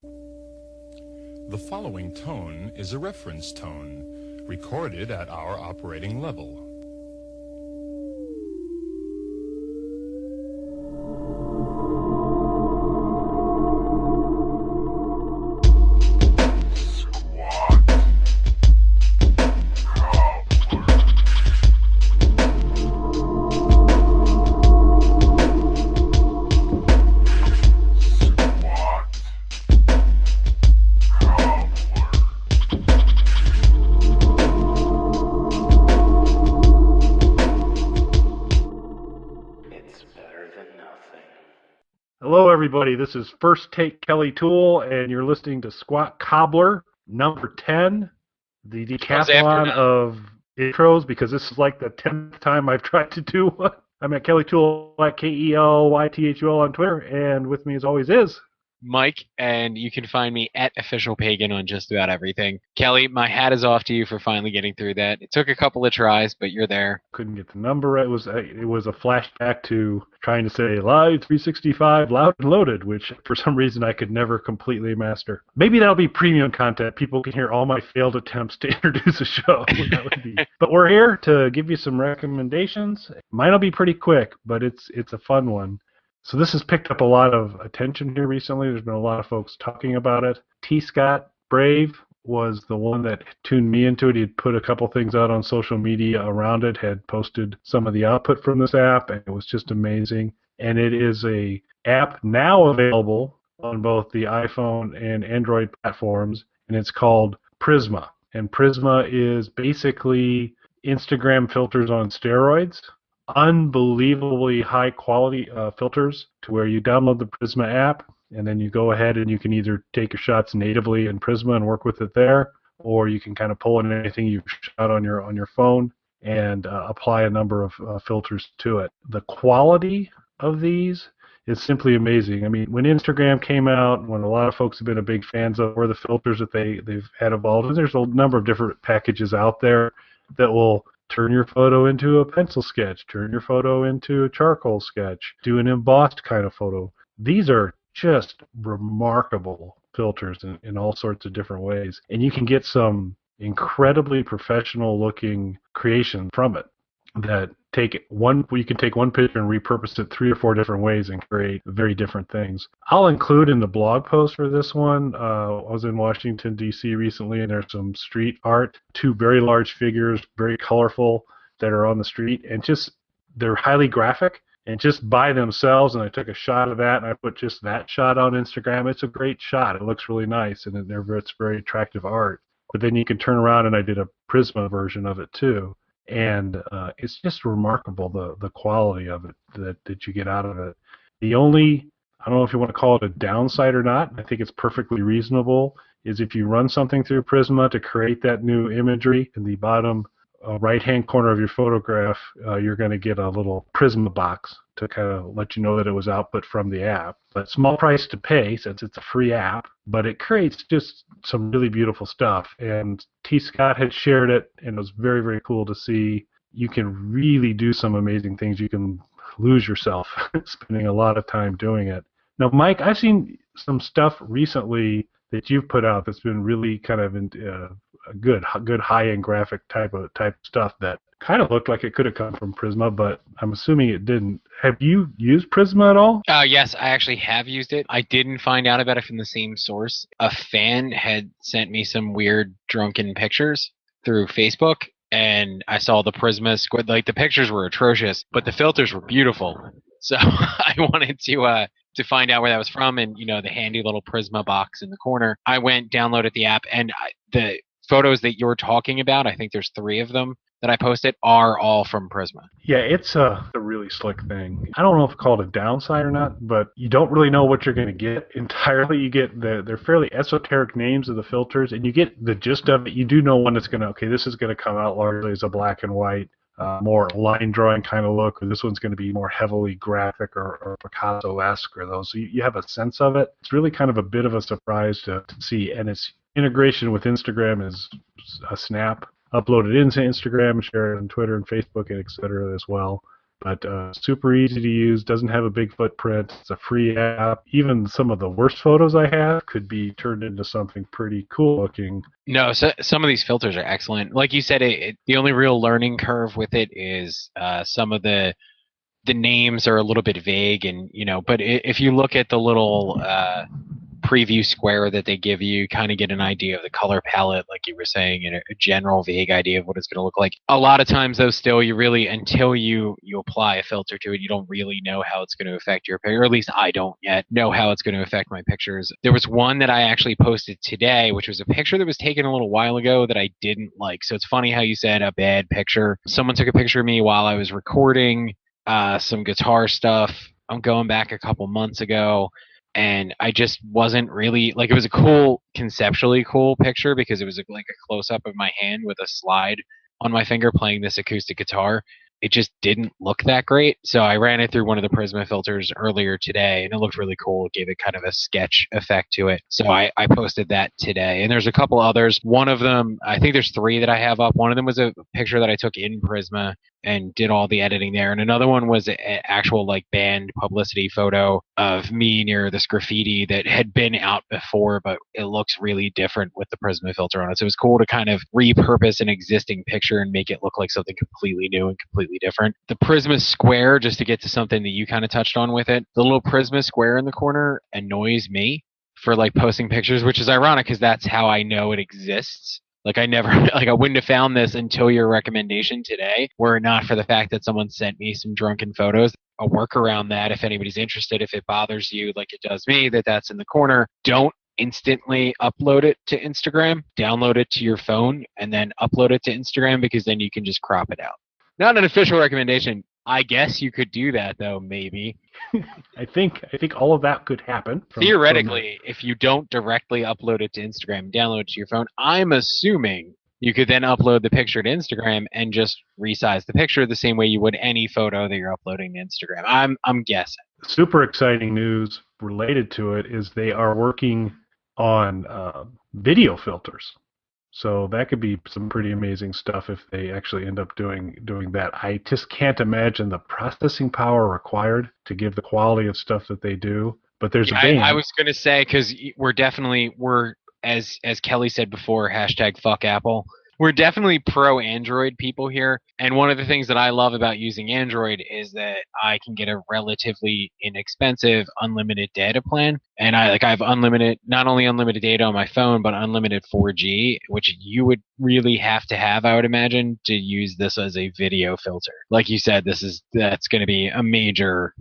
The following tone is a reference tone, recorded at our operating level. Hello, everybody. This is First Take Kelly Toole, and you're listening to Squat Cobbler, number 10, the decathlon of intros, because this is like the 10th time I've tried to do one. I'm at Kelly Toole, at KELYTHUL on Twitter, and with me as always is Mike, and you can find me at Official Pagan on just about everything. Kelly, my hat is off to you for finally getting through that. It took a couple of tries, but you're there. Couldn't get the number. It was a flashback to trying to say live 365 loud and loaded, which for some reason I could never completely master. Maybe that'll be premium content. People can hear all my failed attempts to introduce a show. That would be. But we're here to give you some recommendations. Mine'll be pretty quick, but it's a fun one. So this has picked up a lot of attention here recently. There's been a lot of folks talking about it. T. Scott Brave was the one that tuned me into it. He'd put a couple things out on social media around it, had posted some of the output from this app, and it was just amazing. And it is a app now available on both the iPhone and Android platforms, and it's called Prisma. And Prisma is basically Instagram filters on steroids. Unbelievably high quality filters to where you download the Prisma app and then you go ahead and you can either take your shots natively in Prisma and work with it there, or you can kind of pull in anything you shot on your phone and apply a number of filters to it. The quality of these is simply amazing. I mean, when Instagram came out, when a lot of folks have been a big fans of, or the filters that they've had evolved, and there's a number of different packages out there that will turn your photo into a pencil sketch, turn your photo into a charcoal sketch, do an embossed kind of photo. These are just remarkable filters in all sorts of different ways. And you can get some incredibly professional looking creation from it that you can take one picture and repurpose it 3 or 4 different ways and create very different things. I'll include in the blog post for this one, I was in Washington, D.C. recently, and there's some street art, 2 very large figures, very colorful, that are on the street, and they're highly graphic, and just by themselves, and I took a shot of that, and I put just that shot on Instagram. It's a great shot. It looks really nice, and it's very attractive art. But then you can turn around, and I did a Prisma version of it, too. And it's just remarkable, the quality of it that you get out of it. The only, I don't know if you want to call it a downside or not, I think it's perfectly reasonable, is if you run something through Prisma to create that new imagery in the bottom right-hand corner of your photograph, you're going to get a little Prisma box to kind of let you know that it was output from the app. But small price to pay since it's a free app, but it creates just some really beautiful stuff. And T. Scott had shared it, and it was very, very cool to see. You can really do some amazing things. You can lose yourself spending a lot of time doing it. Now, Mike, I've seen some stuff recently that you've put out that's been really kind of good high-end graphic type stuff that kind of looked like it could have come from Prisma, but I'm assuming it didn't. Have you used Prisma at all? Yes, I actually have used it. I didn't find out about it from the same source. A fan had sent me some weird drunken pictures through Facebook, and I saw the Prisma squid. Like, the pictures were atrocious, but the filters were beautiful. So I wanted to find out where that was from, and the handy little Prisma box in the corner. I went, downloaded the app, and the photos that you're talking about, I think there's 3 of them that I posted, are all from Prisma. Yeah, it's a really slick thing. I don't know if it's called a downside or not, but you don't really know what you're going to get entirely. You get they're fairly esoteric names of the filters, and you get the gist of it. You do know when it's this is going to come out largely as a black and white, more line drawing kind of look, or this one's going to be more heavily graphic or Picasso-esque or those. So you have a sense of it. It's really kind of a bit of a surprise to see, and its integration with Instagram is a snap. Upload it into Instagram, share it on Twitter and Facebook, and et cetera as well. But super easy to use, doesn't have a big footprint. It's a free app. Even some of the worst photos I have could be turned into something pretty cool looking. No, so some of these filters are excellent. Like you said, the only real learning curve with it is some of the names are a little bit vague, and but if you look at the little preview square that they give you, kind of get an idea of the color palette, like you were saying, and a general vague idea of what it's going to look like. A lot of times, though, still, you really, until you apply a filter to it, you don't really know how it's going to affect your picture, or at least I don't yet know how it's going to affect my pictures. There was one that I actually posted today, which was a picture that was taken a little while ago that I didn't like. So it's funny how you said a bad picture. Someone took a picture of me while I was recording some guitar stuff. I'm going back a couple months ago, and I just wasn't really like, it was a cool, conceptually cool picture because it was like a close up of my hand with a slide on my finger playing this acoustic guitar. It just didn't look that great. So I ran it through one of the Prisma filters earlier today, and it looked really cool. It gave it kind of a sketch effect to it. So I posted that today. And there's a couple others. One of them, I think there's 3 that I have up. One of them was a picture that I took in Prisma and did all the editing there. And another one was an actual like band publicity photo of me near this graffiti that had been out before, but it looks really different with the Prisma filter on it. So it was cool to kind of repurpose an existing picture and make it look like something completely new and completely different. The Prisma square, just to get to something that you kind of touched on with it, the little Prisma square in the corner annoys me for like posting pictures, which is ironic because that's how I know it exists. Like I never, like I wouldn't have found this until your recommendation today, were it not for the fact that someone sent me some drunken photos. A workaround that, if anybody's interested, if it bothers you like it does me, that's in the corner, don't instantly upload it to Instagram. Download it to your phone and then upload it to Instagram, because then you can just crop it out. Not an official recommendation. I guess you could do that though, maybe. I think all of that could happen. Theoretically, if you don't directly upload it to Instagram, download it to your phone, I'm assuming you could then upload the picture to Instagram and just resize the picture the same way you would any photo that you're uploading to Instagram. I'm guessing. Super exciting news related to it is they are working on video filters. So that could be some pretty amazing stuff if they actually end up doing that. I just can't imagine the processing power required to give the quality of stuff that they do. But there's a band. I was going to say, because we're as Kelly said before, #fuck Apple. We're definitely pro Android people here. And one of the things that I love about using Android is that I can get a relatively inexpensive unlimited data plan. And I have not only unlimited data on my phone, but unlimited 4G, which you would really have to have, I would imagine, to use this as a video filter. Like you said, that's going to be a major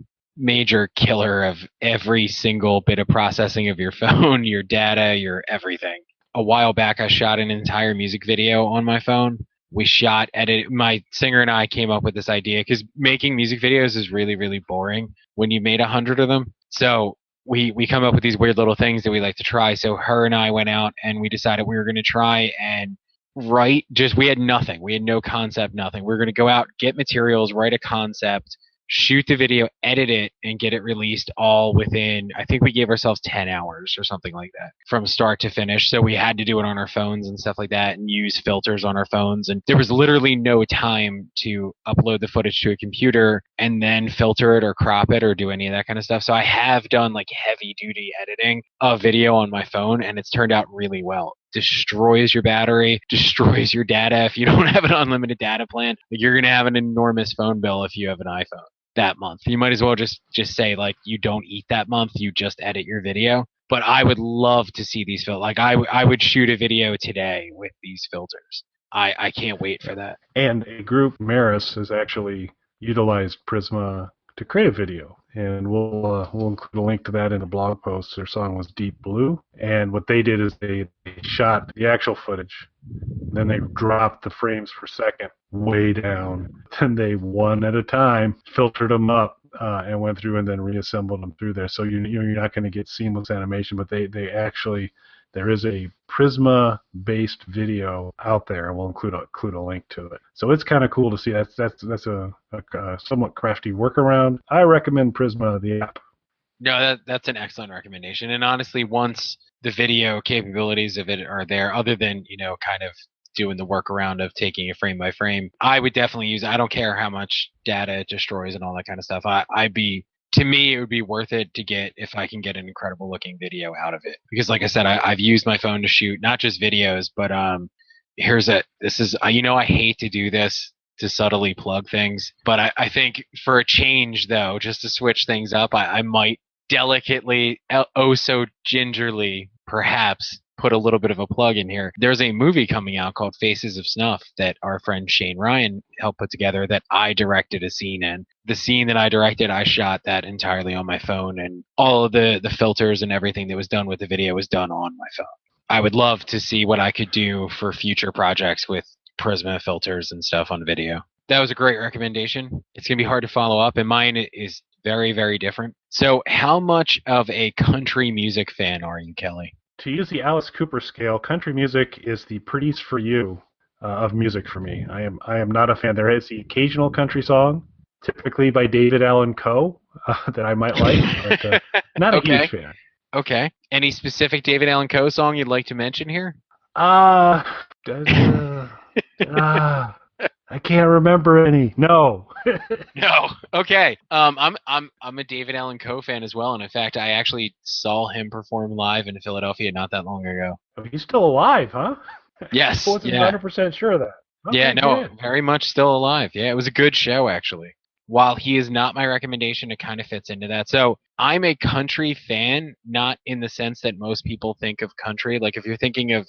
killer of every single bit of processing of your phone, your data, your everything. A while back, I shot an entire music video on my phone. My singer and I came up with this idea because making music videos is really, really boring when you made 100 of them. So we come up with these weird little things that we like to try. So her and I went out and we decided we were going to try and write. We had nothing. We had no concept, nothing. We were going to go out, get materials, write a concept, shoot the video, edit it, and get it released all within, I think we gave ourselves 10 hours or something like that from start to finish. So we had to do it on our phones and stuff like that and use filters on our phones. And there was literally no time to upload the footage to a computer and then filter it or crop it or do any of that kind of stuff. So I have done like heavy duty editing of video on my phone, and it's turned out really well. Destroys your battery, destroys your data. If you don't have an unlimited data plan, you're going to have an enormous phone bill if you have an iPhone that month. You might as well just say like you don't eat that month, you just edit your video. But I would love to see these filters. Like I would shoot a video today with these filters. I can't wait for that. And a group, Maris, has actually utilized Prisma to create a video, and we'll include a link to that in the blog post. Their song was Deep Blue, and what they did is they shot the actual footage, then they dropped the frames per second way down, then they one at a time filtered them up and went through and then reassembled them through there. So you're not going to get seamless animation, but they actually, there is a Prisma-based video out there, and we'll include a link to it. So it's kind of cool to see. That's a somewhat crafty workaround. I recommend Prisma, the app. No, that's an excellent recommendation. And honestly, once the video capabilities of it are there, other than kind of doing the workaround of taking it frame by frame. I would definitely use it. I don't care how much data it destroys and all that kind of stuff. To me, it would be worth it to get, if I can get an incredible looking video out of it. Because like I said, I've used my phone to shoot not just videos, but I hate to do this, to subtly plug things, but I think for a change though, just to switch things up, I might delicately, oh so gingerly, perhaps put a little bit of a plug in here. There's a movie coming out called Faces of Snuff that our friend Shane Ryan helped put together that I directed a scene in. The scene that I directed, I shot that entirely on my phone, and all of the filters and everything that was done with the video was done on my phone. I would love to see what I could do for future projects with Prisma filters and stuff on video. That was a great recommendation. It's going to be hard to follow up, and mine is very, very different. So how much of a country music fan are you, Kelly? To use the Alice Cooper scale, country music is the prettiest for you of music for me. I am not a fan. There is the occasional country song, typically by David Allan Coe, that I might like, but not a huge fan. Okay. Any specific David Allan Coe song you'd like to mention here? I can't remember any. No. No. Okay. I'm a David Allan Coe fan as well, and in fact, I actually saw him perform live in Philadelphia not that long ago. Oh, he's still alive, huh? Yes. I wasn't 100% sure of that. Okay, yeah. No. good. Very much still alive. Yeah. It was a good show actually. While he is not my recommendation, it kind of fits into that. So I'm a country fan, not in the sense that most people think of country. Like if you're thinking of,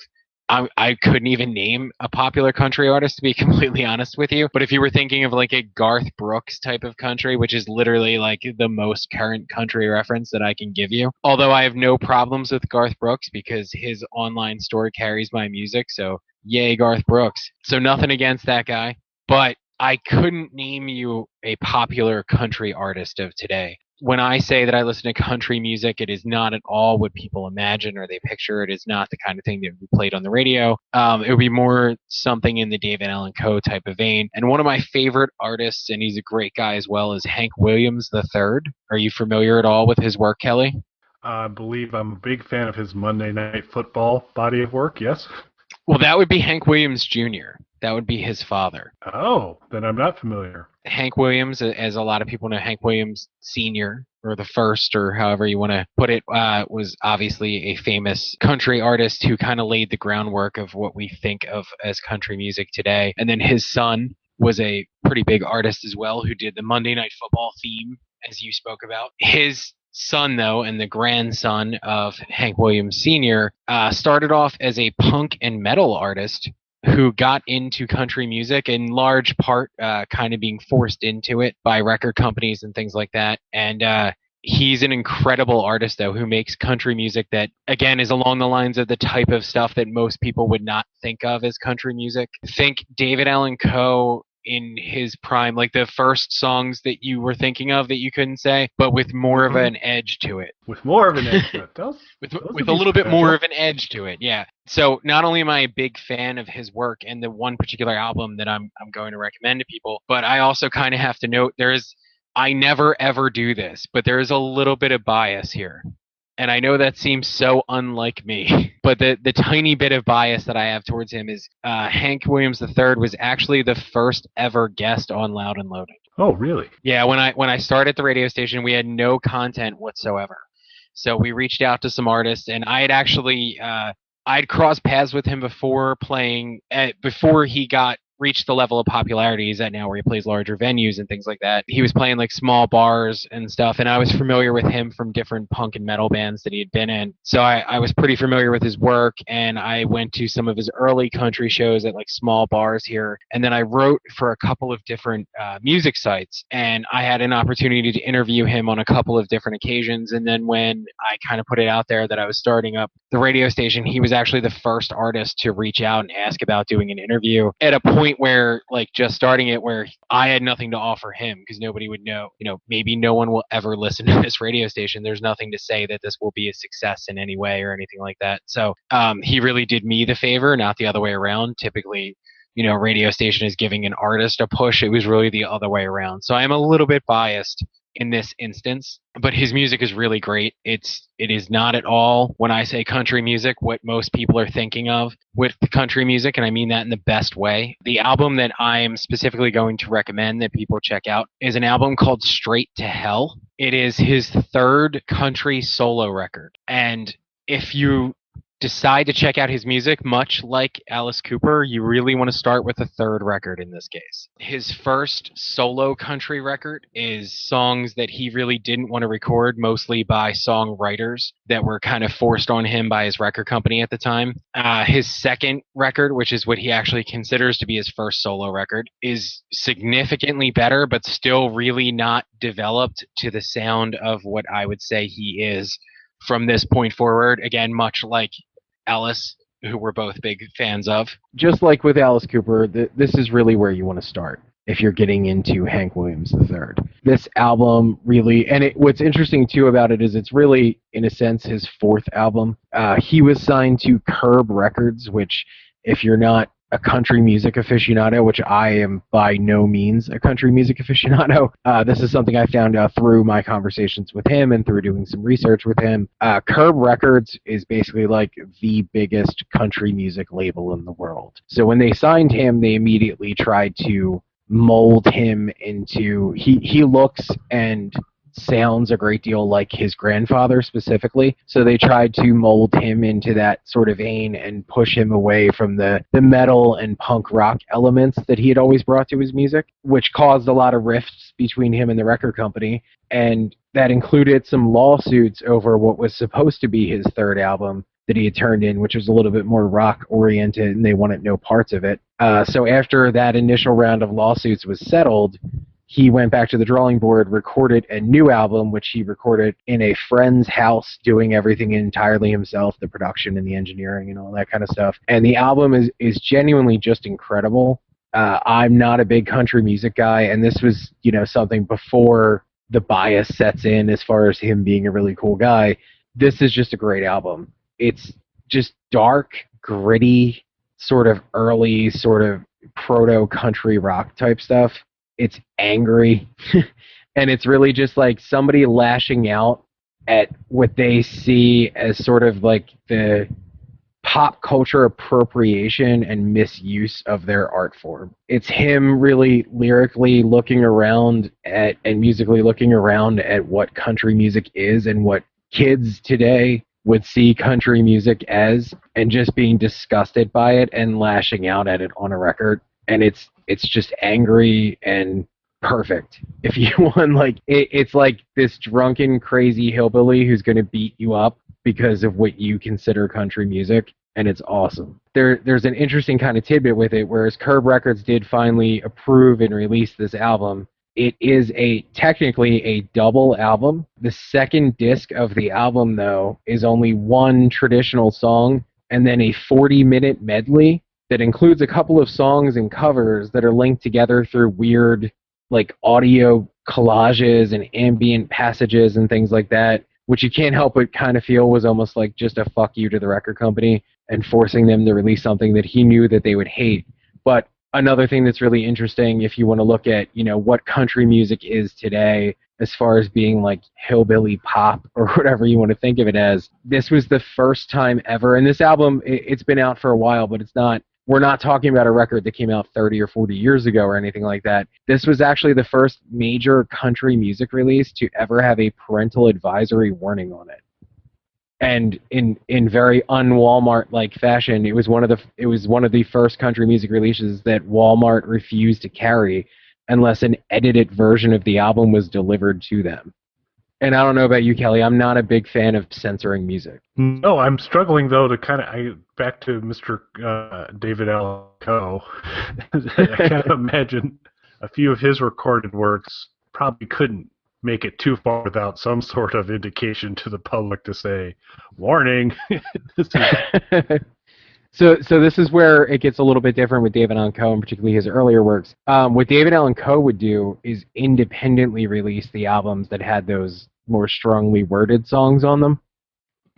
I couldn't even name a popular country artist, to be completely honest with you. But if you were thinking of like a Garth Brooks type of country, which is literally like the most current country reference that I can give you. Although I have no problems with Garth Brooks because his online store carries my music. So yay, Garth Brooks. So nothing against that guy. But I couldn't name you a popular country artist of today. When I say that I listen to country music, it is not at all what people imagine or they picture. It is not the kind of thing that would be played on the radio. It would be more something in the David Allan Coe type of vein. And one of my favorite artists, and he's a great guy as well, is Hank Williams III. Are you familiar at all with his work, Kelly? I believe I'm a big fan of his Monday Night Football body of work, yes? Well, that would be Hank Williams Jr. That would be his father. Oh, then I'm not familiar. Hank Williams, as a lot of people know, Hank Williams Sr., or the first, or however you want to put it, was obviously a famous country artist who kind of laid the groundwork of what we think of as country music today. And then his son was a pretty big artist as well, who did the Monday Night Football theme, as you spoke about. His son, though, and the grandson of Hank Williams Sr., started off as a punk and metal artist who got into country music in large part kind of being forced into it by record companies and things like that. And he's an incredible artist, though, who makes country music that, again, is along the lines of the type of stuff that most people would not think of as country music. Think David Allan Coe in his prime, like the first songs that you were thinking of that you couldn't say, but with more of an edge to it. With more of an edge to it. With a little bit more of an edge to it, yeah. So not only am I a big fan of his work and the one particular album that I'm going to recommend to people, but I also kind of have to note I never ever do this, but there is a little bit of bias here. And I know that seems so unlike me, but the tiny bit of bias that I have towards him is Hank Williams III was actually the first ever guest on Loud and Loaded. Oh, really? Yeah, when I started the radio station, we had no content whatsoever. So we reached out to some artists, and I had actually I'd crossed paths with him before before he reached the level of popularity he's at now, where he plays larger venues and things like that. He was playing like small bars and stuff, and I was familiar with him from different punk and metal bands that he had been in. So I was pretty familiar with his work, and I went to some of his early country shows at like small bars here. And then I wrote for a couple of different music sites, and I had an opportunity to interview him on a couple of different occasions. And then when I kind of put it out there that I was starting up the radio station, he was actually the first artist to reach out and ask about doing an interview at a point where, like, just starting it, where I had nothing to offer him because nobody would know, maybe no one will ever listen to this radio station. There's nothing to say that this will be a success in any way or anything like that. So he really did me the favor, not the other way around. Typically, radio station is giving an artist a push. It was really the other way around. So I am a little bit biased in this instance, but his music is really great. It is not at all, when I say country music, what most people are thinking of with country music, and I mean that in the best way. The album that I am specifically going to recommend that people check out is an album called Straight to Hell. It is his third country solo record, and if you decide to check out his music, much like Alice Cooper, you really want to start with a third record in this case. His first solo country record is songs that he really didn't want to record, mostly by songwriters that were kind of forced on him by his record company at the time. His second record, which is what he actually considers to be his first solo record, is significantly better, but still really not developed to the sound of what I would say he is from this point forward. Again, much like Alice, who we're both big fans of. Just like with Alice Cooper, this is really where you want to start if you're getting into Hank Williams III. This album really, and what's interesting too about it is it's really, in a sense, his fourth album. He was signed to Curb Records, which, if you're not a country music aficionado, which I am by no means a country music aficionado. This is something I found out through my conversations with him and through doing some research with him. Curb Records is basically like the biggest country music label in the world. So when they signed him, they immediately tried to mold him into, he looks and sounds a great deal like his grandfather specifically, so they tried to mold him into that sort of vein and push him away from the metal and punk rock elements that he had always brought to his music, which caused a lot of rifts between him and the record company, and that included some lawsuits over what was supposed to be his third album that he had turned in, which was a little bit more rock oriented, and they wanted no parts of it. So after that initial round of lawsuits was settled, he went back to the drawing board, recorded a new album, which he recorded in a friend's house, doing everything entirely himself, the production and the engineering and all that kind of stuff. And the album is genuinely just incredible. I'm not a big country music guy, and this was, something before the bias sets in as far as him being a really cool guy. This is just a great album. It's just dark, gritty, sort of early, sort of proto-country rock type stuff. It's angry, and it's really just like somebody lashing out at what they see as sort of like the pop culture appropriation and misuse of their art form. It's him really lyrically looking around at and musically looking around at what country music is and what kids today would see country music as, and just being disgusted by it and lashing out at it on a record. And it's just angry and perfect. If you want, like, it's like this drunken, crazy hillbilly who's going to beat you up because of what you consider country music, and it's awesome. There's an interesting kind of tidbit with it, whereas Curb Records did finally approve and release this album. It is technically a double album. The second disc of the album, though, is only one traditional song and then a 40-minute medley that includes a couple of songs and covers that are linked together through weird, like, audio collages and ambient passages and things like that, which you can't help but kind of feel was almost like just a fuck you to the record company and forcing them to release something that he knew that they would hate. But another thing that's really interesting, if you want to look at, what country music is today as far as being like hillbilly pop or whatever you want to think of it as, this was the first time ever, and this album, it's been out for a while, but we're not talking about a record that came out 30 or 40 years ago or anything like that. This was actually the first major country music release to ever have a parental advisory warning on it. And in very un-Walmart-like fashion, it was one of the first country music releases that Walmart refused to carry unless an edited version of the album was delivered to them. And I don't know about you, Kelly. I'm not a big fan of censoring music. No, I'm struggling, though, to back to Mr. David Allan Coe. I can't imagine a few of his recorded works probably couldn't make it too far without some sort of indication to the public to say, warning. So this is where it gets a little bit different with David Allan Coe, and particularly his earlier works. What David Allan Coe would do is independently release the albums that had those more strongly worded songs on them.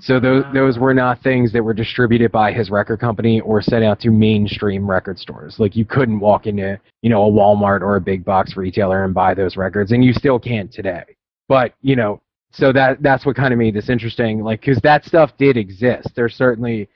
So those were not things that were distributed by his record company or sent out to mainstream record stores. Like, you couldn't walk into, a Walmart or a big box retailer and buy those records, and you still can't today. But, so that's what kind of made this interesting, like, because that stuff did exist. There's certainly,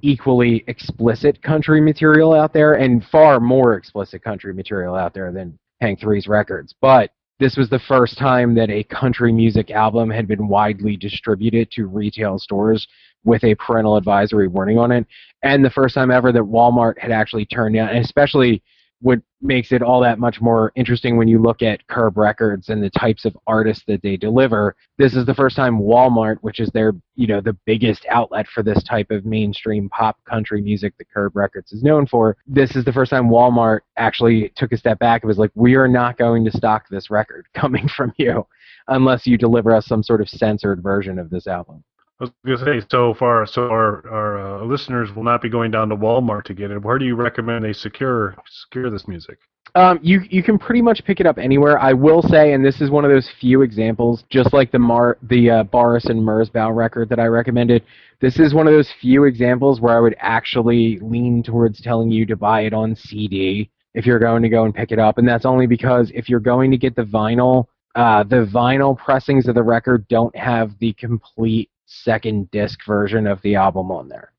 equally explicit country material out there, and far more explicit country material out there than Hank 3's records. But this was the first time that a country music album had been widely distributed to retail stores with a parental advisory warning on it, and the first time ever that Walmart had actually turned down, and especially what makes it all that much more interesting when you look at Curb Records and the types of artists that they deliver. This is the first time Walmart, which is their, the biggest outlet for this type of mainstream pop country music that Curb Records is known for, this is the first time Walmart actually took a step back and was like, we are not going to stock this record coming from you unless you deliver us some sort of censored version of this album. I was going to say, so our listeners will not be going down to Walmart to get it. Where do you recommend they secure this music? You can pretty much pick it up anywhere. I will say, and this is one of those few examples, just like the Boris and Merzbow record that I recommended, this is one of those few examples where I would actually lean towards telling you to buy it on CD if you're going to go and pick it up. And that's only because if you're going to get the vinyl pressings of the record don't have the complete second disc version of the album on there.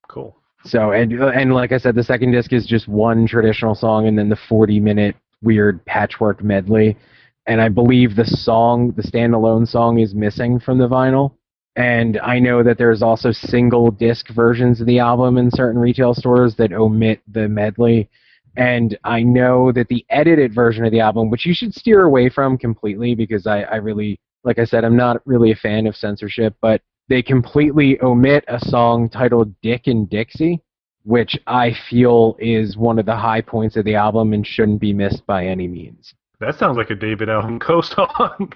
Cool. So, and like I said, the second disc is just one traditional song and then the 40-minute weird patchwork medley. And I believe the standalone song is missing from the vinyl. And I know that there's also single disc versions of the album in certain retail stores that omit the medley. And I know that the edited version of the album, which you should steer away from completely because I really, like I said, I'm not really a fan of censorship, but they completely omit a song titled Dick and Dixie, which I feel is one of the high points of the album and shouldn't be missed by any means. That sounds like a David Allan Coe song.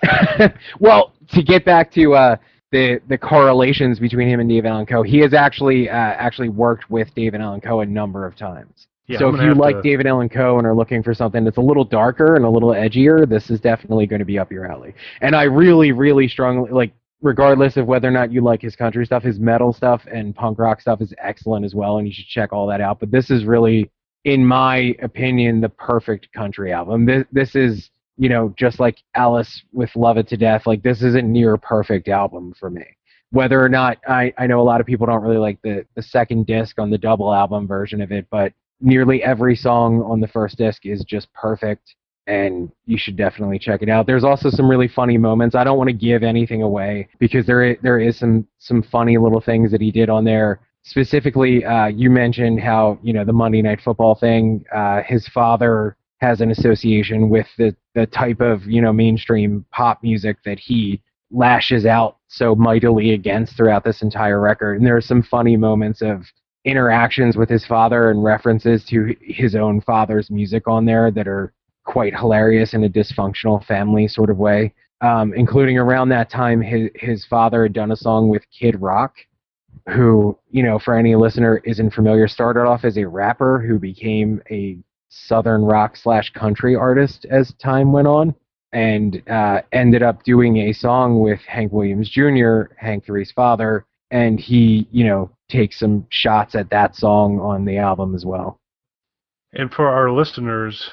Well, to get back to the correlations between him and David Allan Coe, he has actually worked with David Allan Coe a number of times. Yeah, so if you like David Allan Coe and are looking for something that's a little darker and a little edgier, this is definitely going to be up your alley. And I really, really strongly, like, regardless of whether or not you like his country stuff, his metal stuff and punk rock stuff is excellent as well, and you should check all that out. But this is really, in my opinion, the perfect country album. This is, just like Alice with Love It to Death, like, this is a near perfect album for me. Whether or not, I know a lot of people don't really like the second disc on the double album version of it, but nearly every song on the first disc is just perfect, and you should definitely check it out. There's also some really funny moments. I don't want to give anything away because there is some funny little things that he did on there. Specifically, you mentioned how, the Monday Night Football thing, his father has an association with the type of, mainstream pop music that he lashes out so mightily against throughout this entire record. And there are some funny moments of interactions with his father and references to his own father's music on there that are quite hilarious in a dysfunctional family sort of way, including around that time his father had done a song with Kid Rock, who, for any listener isn't familiar, started off as a rapper who became a southern rock / country artist as time went on, and ended up doing a song with Hank Williams Jr., Hank 3's father, and he, takes some shots at that song on the album as well. And for our listeners,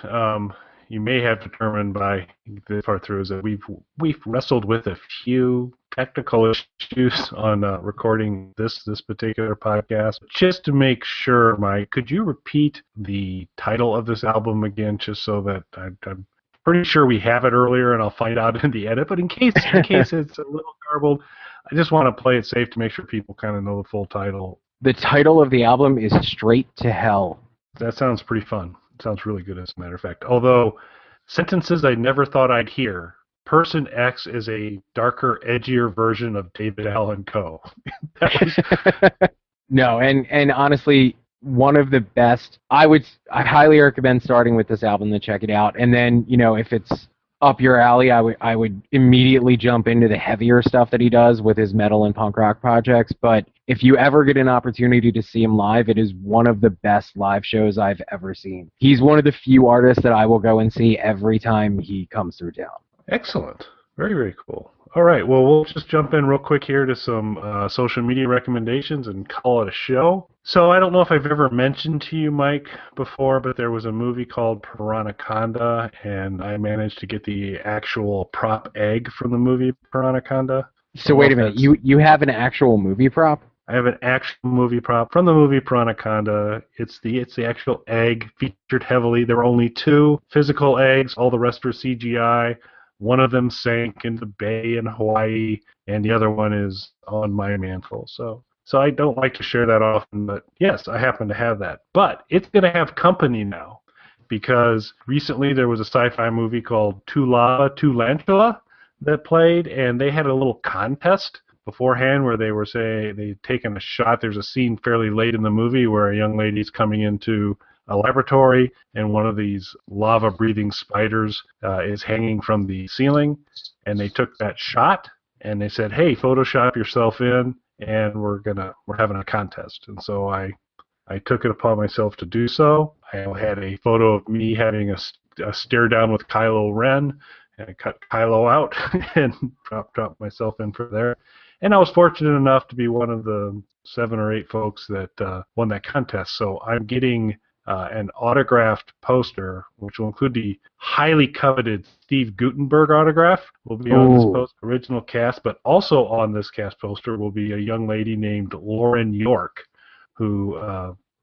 you may have determined by this far through is that we've wrestled with a few technical issues on recording this particular podcast. Just to make sure, Mike, could you repeat the title of this album again, just so that I'm pretty sure we have it earlier, and I'll find out in the edit. But in case it's a little garbled, I just want to play it safe to make sure people kind of know the full title. The title of the album is Straight to Hell. That sounds pretty fun. It sounds really good, as a matter of fact. Although, sentences I never thought I'd hear. Person X is a darker, edgier version of David Allan Coe. No, and honestly, one of the best. I highly recommend starting with this album to check it out. And then, if it's up your alley, I would immediately jump into the heavier stuff that he does with his metal and punk rock projects. But if you ever get an opportunity to see him live, it is one of the best live shows I've ever seen. He's one of the few artists that I will go and see every time he comes through town. Excellent. Very, very cool. All right, well, we'll just jump in real quick here to some social media recommendations and call it a show. So I don't know if I've ever mentioned to you, Mike, before, but there was a movie called Piranaconda, and I managed to get the actual prop egg from the movie Piranaconda. So wait a minute, you have an actual movie prop? I have an actual movie prop from the movie Piranaconda. It's the actual egg, featured heavily. There were only 2 physical eggs. All the rest were CGI. One of them sank in the bay in Hawaii, and the other one is on my mantle. So I don't like to share that often, but yes, I happen to have that. But it's going to have company now, because recently there was a sci-fi movie called Tu Lava, Tu Lantula that played, and they had a little contest beforehand where they were saying they'd taken a shot. There's a scene fairly late in the movie where a young lady's coming into a laboratory, and one of these lava-breathing spiders is hanging from the ceiling, and they took that shot, and they said, "Hey, Photoshop yourself in, and we're having a contest." And so I took it upon myself to do so. I had a photo of me having a stare down with Kylo Ren, and I cut Kylo out and dropped myself in for there. And I was fortunate enough to be one of the 7 or 8 folks that won that contest. So I'm getting an autographed poster, which will include the highly coveted Steve Guttenberg autograph. Will be on this original cast, but also on this cast poster will be a young lady named Lauren York, who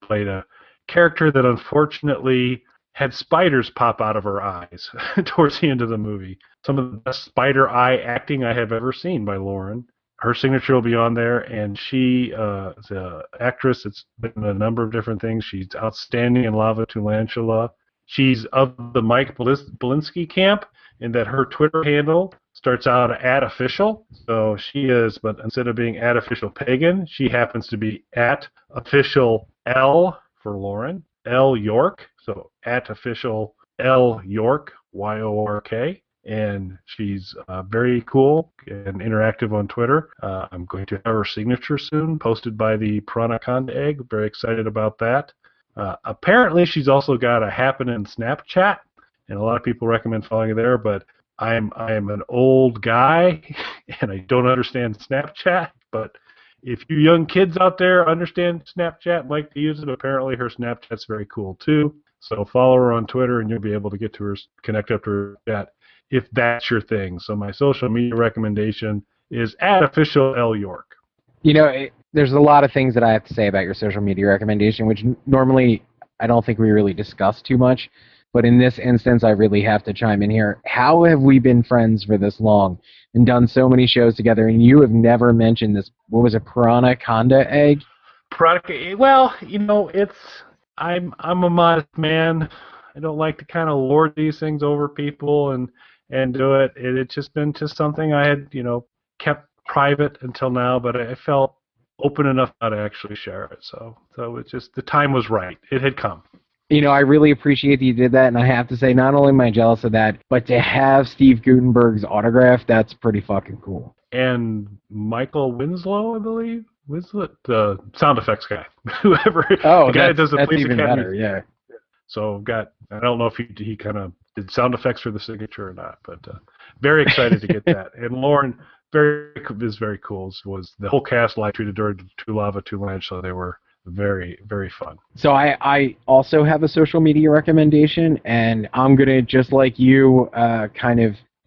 played a character that unfortunately had spiders pop out of her eyes towards the end of the movie. Some of the best spider eye acting I have ever seen by Lauren. Her signature will be on there, and she is an actress that's been in a number of different things. She's outstanding in Lava Tulantula. She's of the Mike Belinsky camp, in that her Twitter handle starts out @official. So she is, but instead of being @officialpagan, she happens to be @official L for Lauren, L York. So @official L York, YORK. And she's very cool and interactive on Twitter. I'm going to have her signature soon, posted by the Piranaconda egg. Very excited about that. Apparently, she's also got a happening Snapchat, and a lot of people recommend following her there. But I am an old guy, and I don't understand Snapchat. But if you young kids out there understand Snapchat and like to use it, apparently her Snapchat's very cool too. So follow her on Twitter, and you'll be able to get to her, connect up to her chat, if that's your thing. So my social media recommendation is @official L York. You know, there's a lot of things that I have to say about your social media recommendation, which normally I don't think we really discuss too much. But in this instance, I really have to chime in here. How have we been friends for this long and done so many shows together, and you have never mentioned this, what was it, Piranaconda egg? Well, you know, I'm a modest man. I don't like to kind of lord these things over people and do it. It's just been something I had, kept private until now, but I felt open enough now to actually share it. So it's just, the time was right. It had come. You know, I really appreciate that you did that, and I have to say, not only am I jealous of that, but to have Steve Guttenberg's autograph, that's pretty fucking cool. And Michael Winslow, I believe, the sound effects guy, whoever, the guy that does the Police even Academy. Better, yeah. So I don't know if he kind of did sound effects for the signature or not, but very excited to get that. And Lauren is very cool. Was the whole cast live tweeted during Tu Lava, Tu Lunch, so they were very, very fun. So I also have a social media recommendation, and I'm going to, just like you,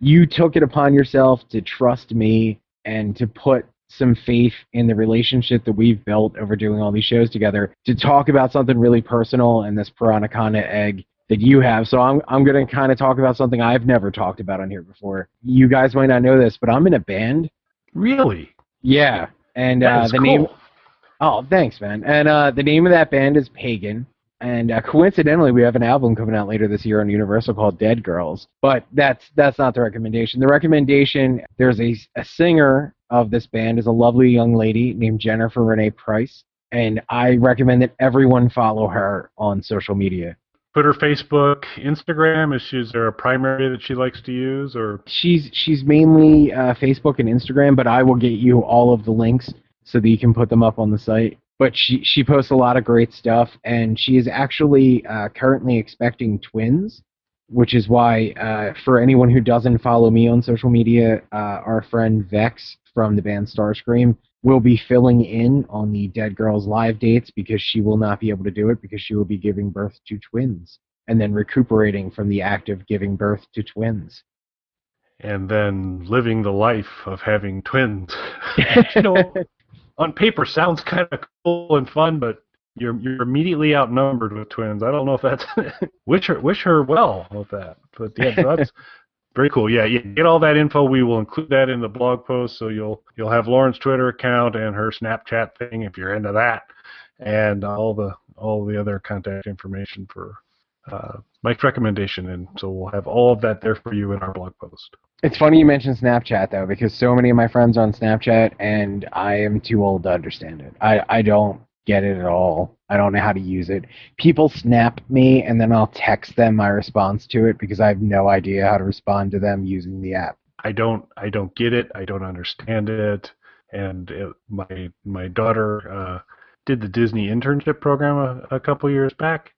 you took it upon yourself to trust me and to put some faith in the relationship that we've built over doing all these shows together to talk about something really personal and this Piranaconda egg that you have. So I'm going to kind of talk about something I've never talked about on here before. You guys might not know this, but I'm in a band. Really? Yeah. And the cool. name... Oh, thanks, man. And the name of that band is Pagan. And coincidentally, we have an album coming out later this year on Universal called Dead Girls. But that's not the recommendation. The recommendation, there's a singer of this band is a lovely young lady named Jennifer Renee Price. And I recommend that everyone follow her on social media. Twitter, Facebook, Instagram. Is there a primary that she likes to use, or? She's mainly Facebook and Instagram, but I will get you all of the links so that you can put them up on the site. But she posts a lot of great stuff, and she is actually currently expecting twins. which is why, for anyone who doesn't follow me on social media, our friend Vex from the band Starscream will be filling in on the Dead Girls live dates because she will not be able to do it because she will be giving birth to twins and then recuperating from the act of giving birth to twins. And then living the life of having twins. On paper sounds kind of cool and fun, but you're immediately outnumbered with twins. I don't know if that's wish her well with that. But yeah, that's very cool. Yeah, you get all that info. We will include that in the blog post, so you'll have Lauren's Twitter account and her Snapchat thing if you're into that, and all the other contact information for Mike's recommendation. And so we'll have all of that there for you in our blog post. It's funny you mentioned Snapchat, though, because so many of my friends are on Snapchat, and I am too old to understand it. I don't get it at all. I don't know how to use it. People snap me, and then I'll text them my response to it because I have no idea how to respond to them using the app. I don't get it. I don't understand it. And my daughter did the Disney internship program a couple years back,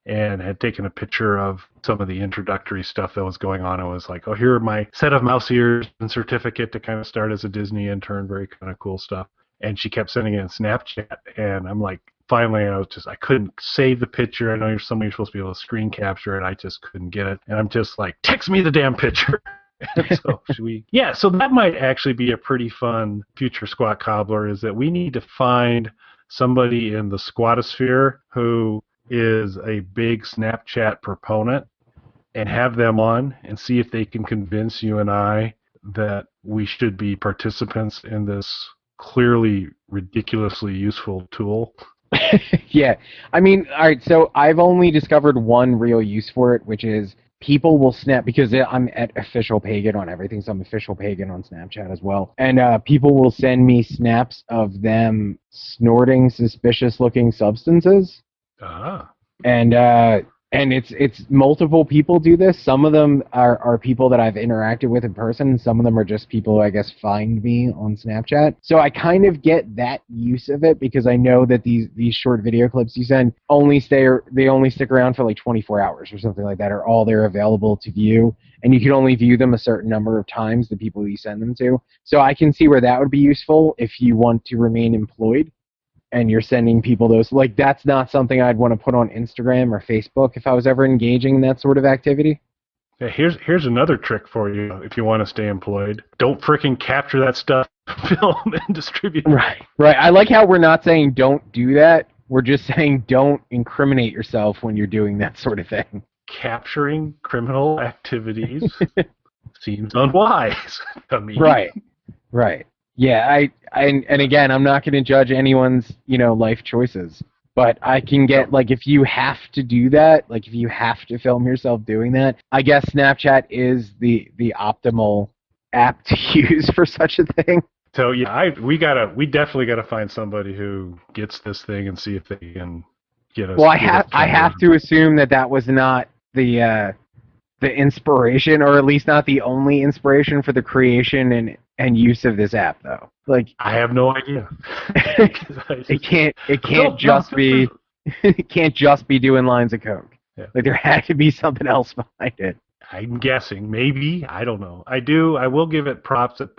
and had taken a picture of some of the introductory stuff that was going on. I was like, oh, here are my set of mouse ears and certificate to kind of start as a Disney intern, very kind of cool stuff. And she kept sending it in Snapchat, and I'm like, finally, I couldn't save the picture. I know you're supposed to be able to screen capture it. I just couldn't get it. And I'm just like, text me the damn picture. So so that might actually be a pretty fun future squat cobbler, is that we need to find somebody in the squatosphere who is a big Snapchat proponent and have them on and see if they can convince you and I that we should be participants in this clearly ridiculously useful tool. Yeah. I mean, all right, so I've only discovered one real use for it, which is people will snap, because I'm at Official Pagan on everything, so I'm Official Pagan on Snapchat as well. And people will send me snaps of them snorting suspicious-looking substances. And it's multiple people do this. Some of them are people that I've interacted with in person, and some of them are just people who I guess find me on Snapchat. So I kind of get that use of it because I know that these short video clips you send only stick around for like 24 hours or something like that, or all they're available to view, and you can only view them a certain number of times, the people you send them to. So I can see where that would be useful if you want to remain employed and you're sending people those. Like, that's not something I'd want to put on Instagram or Facebook if I was ever engaging in that sort of activity. Yeah, here's another trick for you if you want to stay employed. Don't frickin' capture that stuff, film, and distribute. Right. I like how we're not saying don't do that. We're just saying don't incriminate yourself when you're doing that sort of thing. Capturing criminal activities seems unwise to me. Right. Yeah, and again, I'm not going to judge anyone's, life choices, but I can get, like, if you have to do that, like, if you have to film yourself doing that, I guess Snapchat is the optimal app to use for such a thing. So yeah, we definitely gotta find somebody who gets this thing and see if they can get us. Well, I have to assume that was not the inspiration, or at least not the only inspiration for the creation and use of this app, though. Like, I have no idea. It can't just be doing lines of coke. Yeah. Like, there had to be something else behind it. I'm guessing, maybe. I don't know. I will give it props that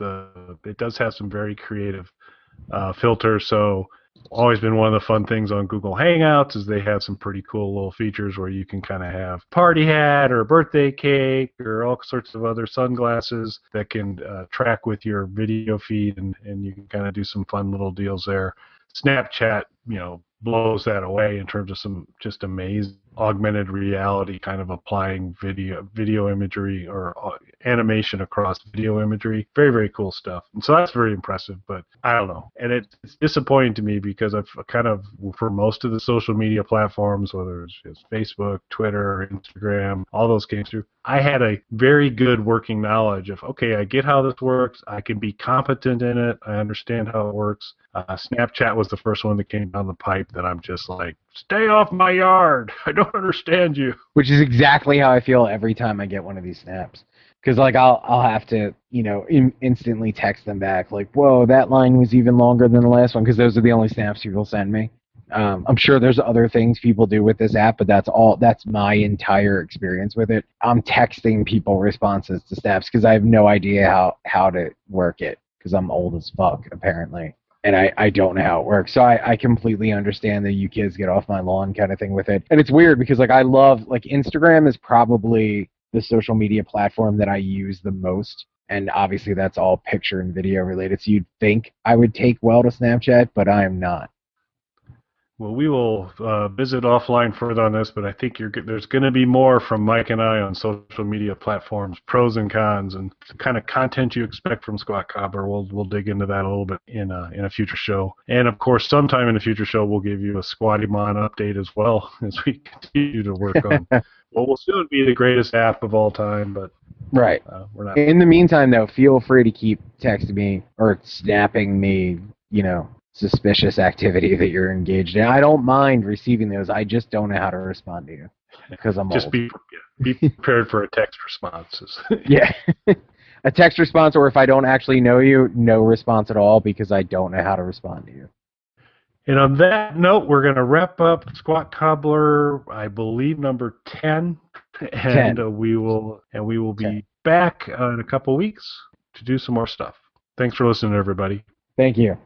it does have some very creative filters. So always been one of the fun things on Google Hangouts is they have some pretty cool little features where you can kind of have party hat or birthday cake or all sorts of other sunglasses that can track with your video feed, and you can kind of do some fun little deals there. Snapchat, blows that away in terms of some just amazing augmented reality, kind of applying video imagery or animation across video imagery. Very, very cool stuff. And so that's very impressive, but I don't know. And it's disappointing to me because I've kind of, for most of the social media platforms, whether it's Facebook, Twitter, Instagram, all those came through, I had a very good working knowledge of, okay, I get how this works. I can be competent in it. I understand how it works. Snapchat was the first one that came down the pipe that I'm just like, stay off my yard. I don't understand you. Which is exactly how I feel every time I get one of these snaps. Because, like, I'll have to, instantly text them back, like, whoa, that line was even longer than the last one, because those are the only snaps people send me. I'm sure there's other things people do with this app, but that's my entire experience with it. I'm texting people responses to snaps because I have no idea how to work it because I'm old as fuck, apparently. And I don't know how it works. So I completely understand that you kids get off my lawn kind of thing with it. And it's weird because I love, Instagram is probably the social media platform that I use the most. And obviously that's all picture and video related. So you'd think I would take well to Snapchat, but I am not. Well, we will visit offline further on this, but I think there's going to be more from Mike and I on social media platforms, pros and cons, and the kind of content you expect from Squat Cobbler. We'll dig into that a little bit in a future show. And, of course, sometime in a future show, we'll give you a Squattymon update as well as we continue to work on what will soon be the greatest app of all time, but right. We're not. In the meantime, though, feel free to keep texting me or snapping me, suspicious activity that you're engaged in. I don't mind receiving those. I just don't know how to respond to you because I'm just old. Be prepared for a text response. Yeah. A text response, or if I don't actually know you, no response at all because I don't know how to respond to you. And on that note, we're going to wrap up Squat Cobbler, I believe, number 10. And we will be back in a couple weeks to do some more stuff. Thanks for listening, everybody. Thank you.